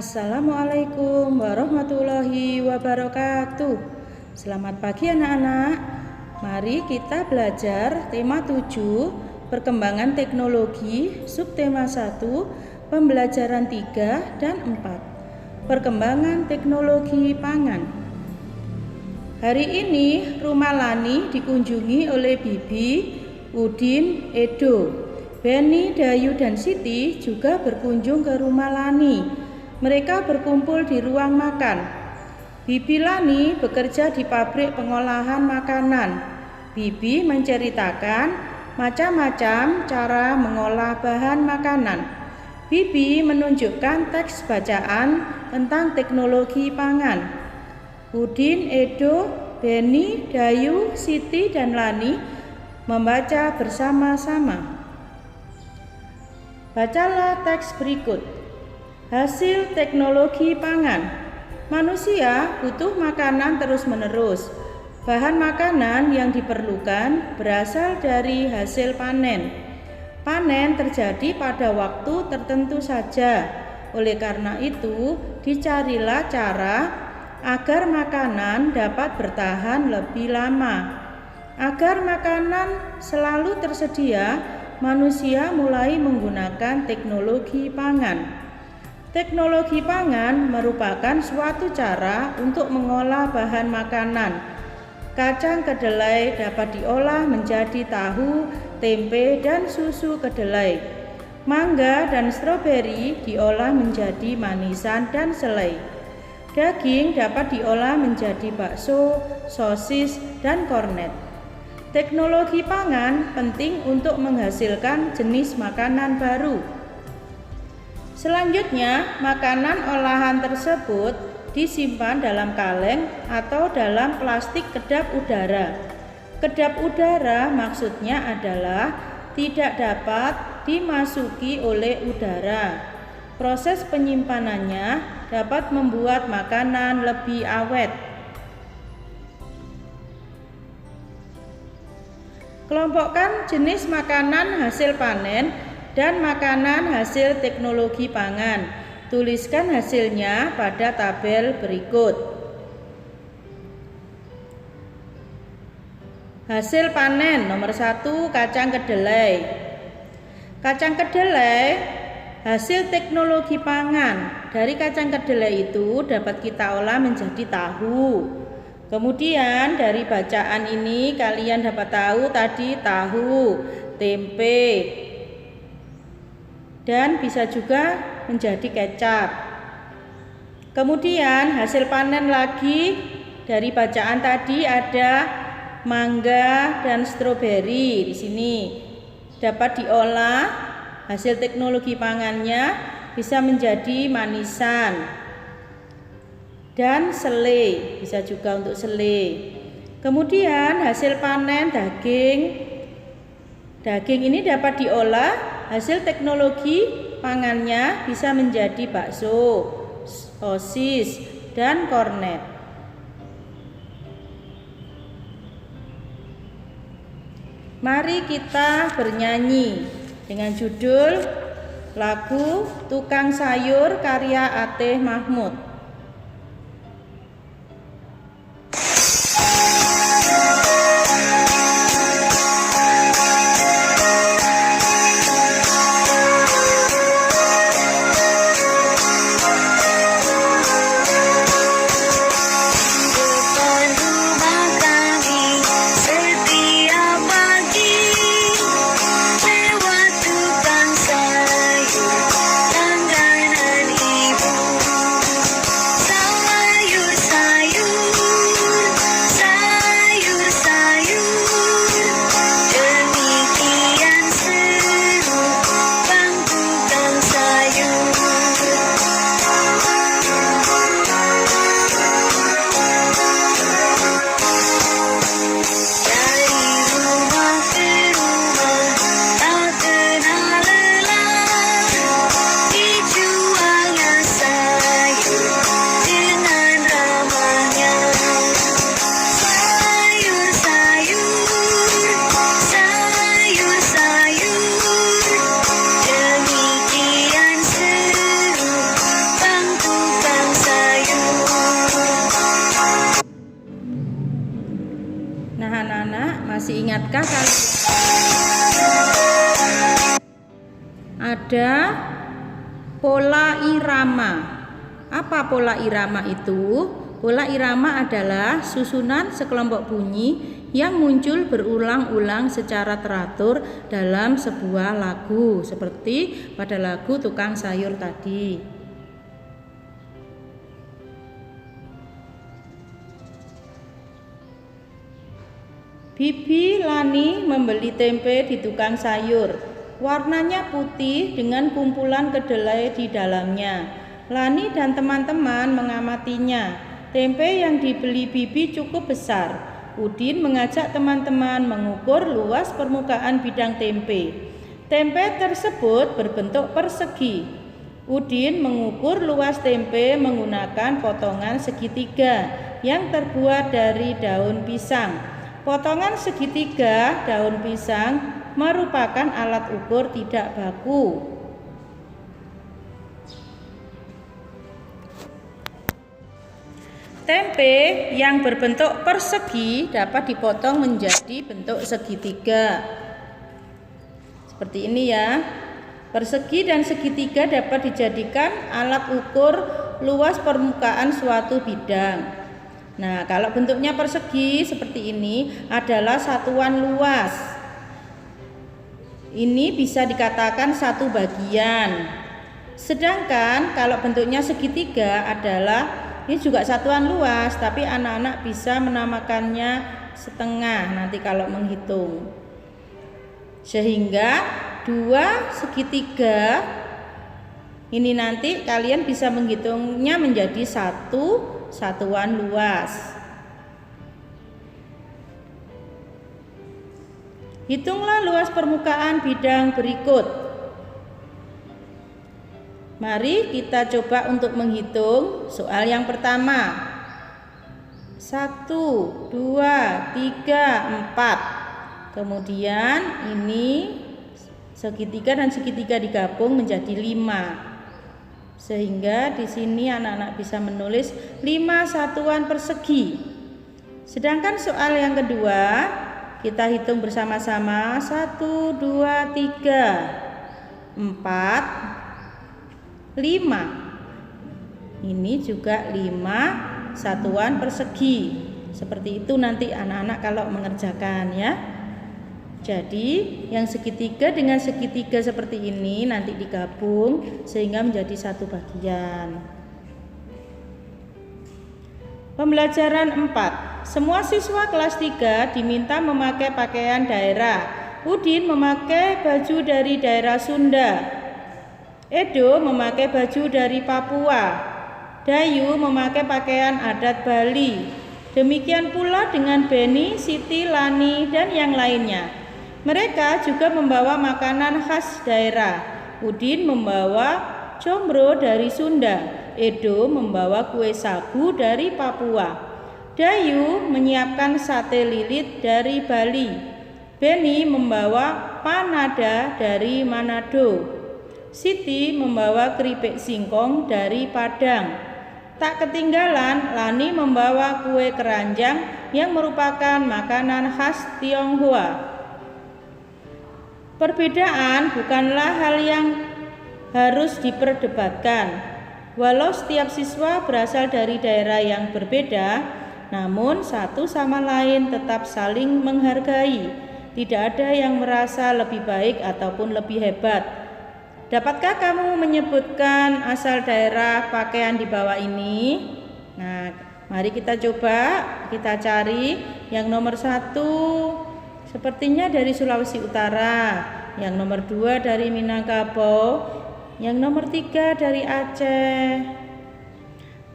Assalamualaikum warahmatullahi wabarakatuh. Selamat pagi anak-anak. Mari kita belajar tema 7, perkembangan teknologi, subtema 1, pembelajaran 3 dan 4. Perkembangan teknologi pangan. Hari ini rumah Lani dikunjungi oleh Bibi, Udin, Edo. Beni, Dayu dan Siti juga berkunjung ke rumah Lani. Mereka berkumpul di ruang makan. Bibi Lani bekerja di pabrik pengolahan makanan. Bibi menceritakan macam-macam cara mengolah bahan makanan. Bibi menunjukkan teks bacaan tentang teknologi pangan. Udin, Edo, Beni, Dayu, Siti dan Lani membaca bersama-sama. Bacalah teks berikut. Hasil teknologi pangan. Manusia butuh makanan terus-menerus. Bahan makanan yang diperlukan berasal dari hasil panen. Panen terjadi pada waktu tertentu saja. Oleh karena itu, dicarilah cara agar makanan dapat bertahan lebih lama. Agar makanan selalu tersedia, manusia mulai menggunakan teknologi pangan. Teknologi pangan merupakan suatu cara untuk mengolah bahan makanan. Kacang kedelai dapat diolah menjadi tahu, tempe, dan susu kedelai. Mangga dan stroberi diolah menjadi manisan dan selai. Daging dapat diolah menjadi bakso, sosis, dan kornet. Teknologi pangan penting untuk menghasilkan jenis makanan baru. Selanjutnya, makanan olahan tersebut disimpan dalam kaleng atau dalam plastik kedap udara. Kedap udara maksudnya adalah tidak dapat dimasuki oleh udara. Proses penyimpanannya dapat membuat makanan lebih awet. Kelompokkan jenis makanan hasil panen dan makanan hasil teknologi pangan. Tuliskan hasilnya pada tabel berikut. Hasil panen nomor 1, kacang kedelai. Kacang kedelai hasil teknologi pangan. Dari kacang kedelai itu dapat kita olah menjadi tahu. Kemudian dari bacaan ini kalian dapat tahu tadi tahu, tempe, dan bisa juga menjadi kecap. Kemudian hasil panen lagi dari bacaan tadi ada mangga dan stroberi. Di sini dapat diolah, hasil teknologi pangannya bisa menjadi manisan dan selai, bisa juga untuk selai. Kemudian hasil panen daging. Daging ini dapat diolah, hasil teknologi pangannya bisa menjadi bakso, sosis, dan kornet. Mari kita bernyanyi dengan judul lagu Tukang Sayur karya Ateh Mahmud. Masih ingatkah kalian? Ada pola irama. Apa pola irama itu? Pola irama adalah susunan sekelompok bunyi yang muncul berulang-ulang secara teratur dalam sebuah lagu, seperti pada lagu Tukang Sayur tadi. Bibi Lani membeli tempe di tukang sayur. Warnanya putih dengan kumpulan kedelai di dalamnya. Lani dan teman-teman mengamatinya. Tempe yang dibeli Bibi cukup besar. Udin mengajak teman-teman mengukur luas permukaan bidang tempe. Tempe tersebut berbentuk persegi. Udin mengukur luas tempe menggunakan potongan segitiga yang terbuat dari daun pisang. Potongan segitiga daun pisang merupakan alat ukur tidak baku. Tempe yang berbentuk persegi dapat dipotong menjadi bentuk segitiga. Seperti ini ya. Persegi dan segitiga dapat dijadikan alat ukur luas permukaan suatu bidang. Nah, kalau bentuknya persegi seperti ini adalah satuan luas. Ini bisa dikatakan satu bagian. Sedangkan kalau bentuknya segitiga adalah ini juga satuan luas, tapi anak-anak bisa menamakannya setengah nanti kalau menghitung. Sehingga 2 segitiga ini nanti kalian bisa menghitungnya menjadi satu satuan luas. Hitunglah luas permukaan bidang berikut. Mari kita coba untuk menghitung soal yang pertama. 1, 2, 3, 4. Kemudian ini segitiga dan segitiga digabung menjadi 5. Sehingga di sini anak-anak bisa menulis 5 satuan persegi. Sedangkan soal yang kedua kita hitung bersama-sama. 1, 2, 3, 4, 5. Ini juga 5 satuan persegi. Seperti itu nanti anak-anak kalau mengerjakan ya. Jadi yang segitiga dengan segitiga seperti ini nanti digabung sehingga menjadi satu bagian. Pembelajaran 4. Semua siswa kelas 3 diminta memakai pakaian daerah. Udin memakai baju dari daerah Sunda. Edo memakai baju dari Papua. Dayu memakai pakaian adat Bali. Demikian pula dengan Beni, Siti, Lani, dan yang lainnya. Mereka juga membawa makanan khas daerah. Udin membawa combro dari Sunda. Edo membawa kue sagu dari Papua. Dayu menyiapkan sate lilit dari Bali. Beni membawa panada dari Manado. Siti membawa keripik singkong dari Padang. Tak ketinggalan, Lani membawa kue keranjang yang merupakan makanan khas Tionghoa. Perbedaan bukanlah hal yang harus diperdebatkan. Walau setiap siswa berasal dari daerah yang berbeda, namun satu sama lain tetap saling menghargai. Tidak ada yang merasa lebih baik ataupun lebih hebat. Dapatkah kamu menyebutkan asal daerah pakaian di bawah ini? Nah, mari kita coba, kita cari. Yang nomor 1 sepertinya dari Sulawesi Utara. Yang nomor 2 dari Minangkabau. Yang nomor 3 dari Aceh.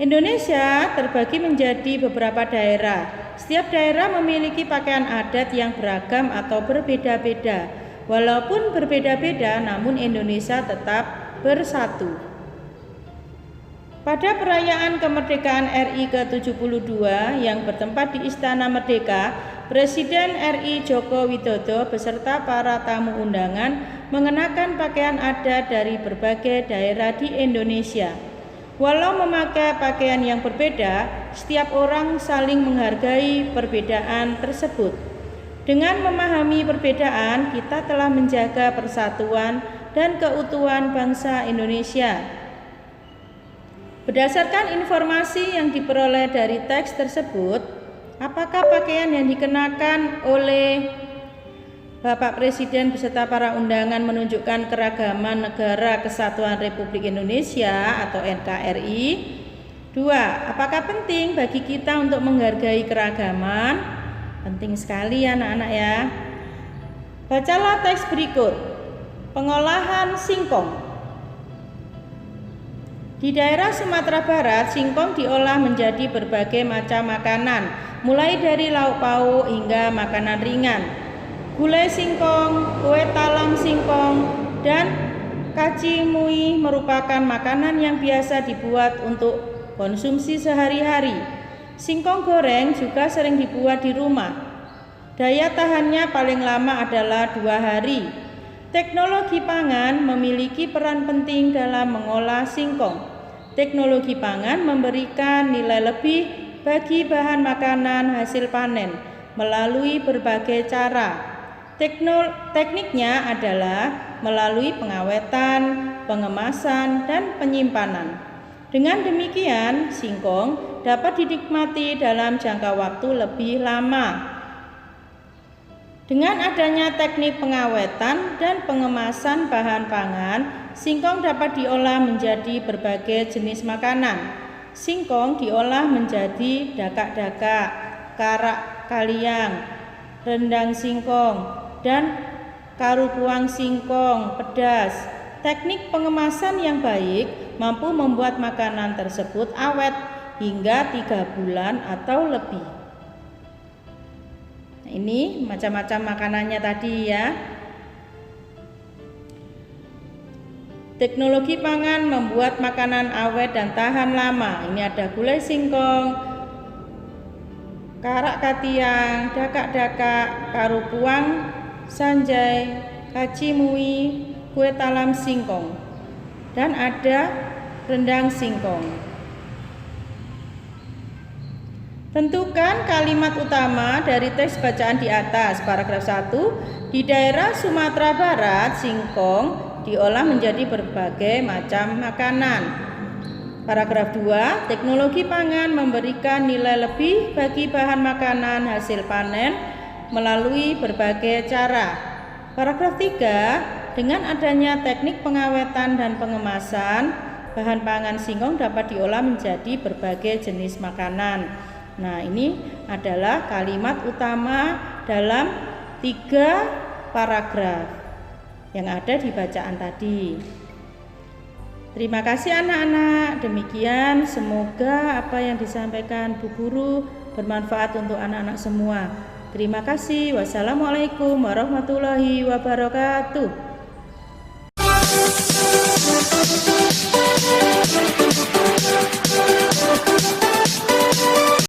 Indonesia terbagi menjadi beberapa daerah. Setiap daerah memiliki pakaian adat yang beragam atau berbeda-beda. Walaupun berbeda-beda, namun Indonesia tetap bersatu. Pada perayaan kemerdekaan RI ke-72 yang bertempat di Istana Merdeka, Presiden RI Joko Widodo beserta para tamu undangan mengenakan pakaian adat dari berbagai daerah di Indonesia. Walau memakai pakaian yang berbeda, setiap orang saling menghargai perbedaan tersebut. Dengan memahami perbedaan, kita telah menjaga persatuan dan keutuhan bangsa Indonesia. Berdasarkan informasi yang diperoleh dari teks tersebut, apakah pakaian yang dikenakan oleh Bapak Presiden beserta para undangan menunjukkan keragaman Negara Kesatuan Republik Indonesia atau NKRI? 2. Apakah penting bagi kita untuk menghargai keragaman? Penting sekali anak-anak ya. Bacalah teks berikut. Pengolahan singkong. Di daerah Sumatera Barat, singkong diolah menjadi berbagai macam makanan, mulai dari lauk pauk hingga makanan ringan. Gulai singkong, kue talam singkong, dan kacimui merupakan makanan yang biasa dibuat untuk konsumsi sehari-hari. Singkong goreng juga sering dibuat di rumah. Daya tahannya paling lama adalah 2 hari. Teknologi pangan memiliki peran penting dalam mengolah singkong. Teknologi pangan memberikan nilai lebih bagi bahan makanan hasil panen melalui berbagai cara. Tekniknya adalah melalui pengawetan, pengemasan, dan penyimpanan. Dengan demikian, singkong dapat dinikmati dalam jangka waktu lebih lama. Dengan adanya teknik pengawetan dan pengemasan bahan pangan, singkong dapat diolah menjadi berbagai jenis makanan. Singkong diolah menjadi dakak-dakak, karak kaliang, rendang singkong, dan karupuang singkong pedas. Teknik pengemasan yang baik mampu membuat makanan tersebut awet hingga 3 bulan atau lebih. Nah, ini macam-macam makanannya tadi ya. Teknologi pangan membuat makanan awet dan tahan lama. Ini ada gulai singkong, karak katiang, dakak-dakak, karupuang, sanjai, kacimui, kue talam singkong, dan ada rendang singkong. Tentukan kalimat utama dari teks bacaan di atas. Paragraf 1. Di daerah Sumatera Barat, singkong diolah menjadi berbagai macam makanan. Paragraf 2. Teknologi pangan memberikan nilai lebih bagi bahan makanan hasil panen melalui berbagai cara. Paragraf 3. Dengan adanya teknik pengawetan dan pengemasan, bahan pangan singkong dapat diolah menjadi berbagai jenis makanan. Nah, ini adalah kalimat utama dalam 3 paragraf yang ada di bacaan tadi. Terima kasih anak-anak. Demikian semoga apa yang disampaikan Bu Guru bermanfaat untuk anak-anak semua. Terima kasih. Wassalamualaikum warahmatullahi wabarakatuh.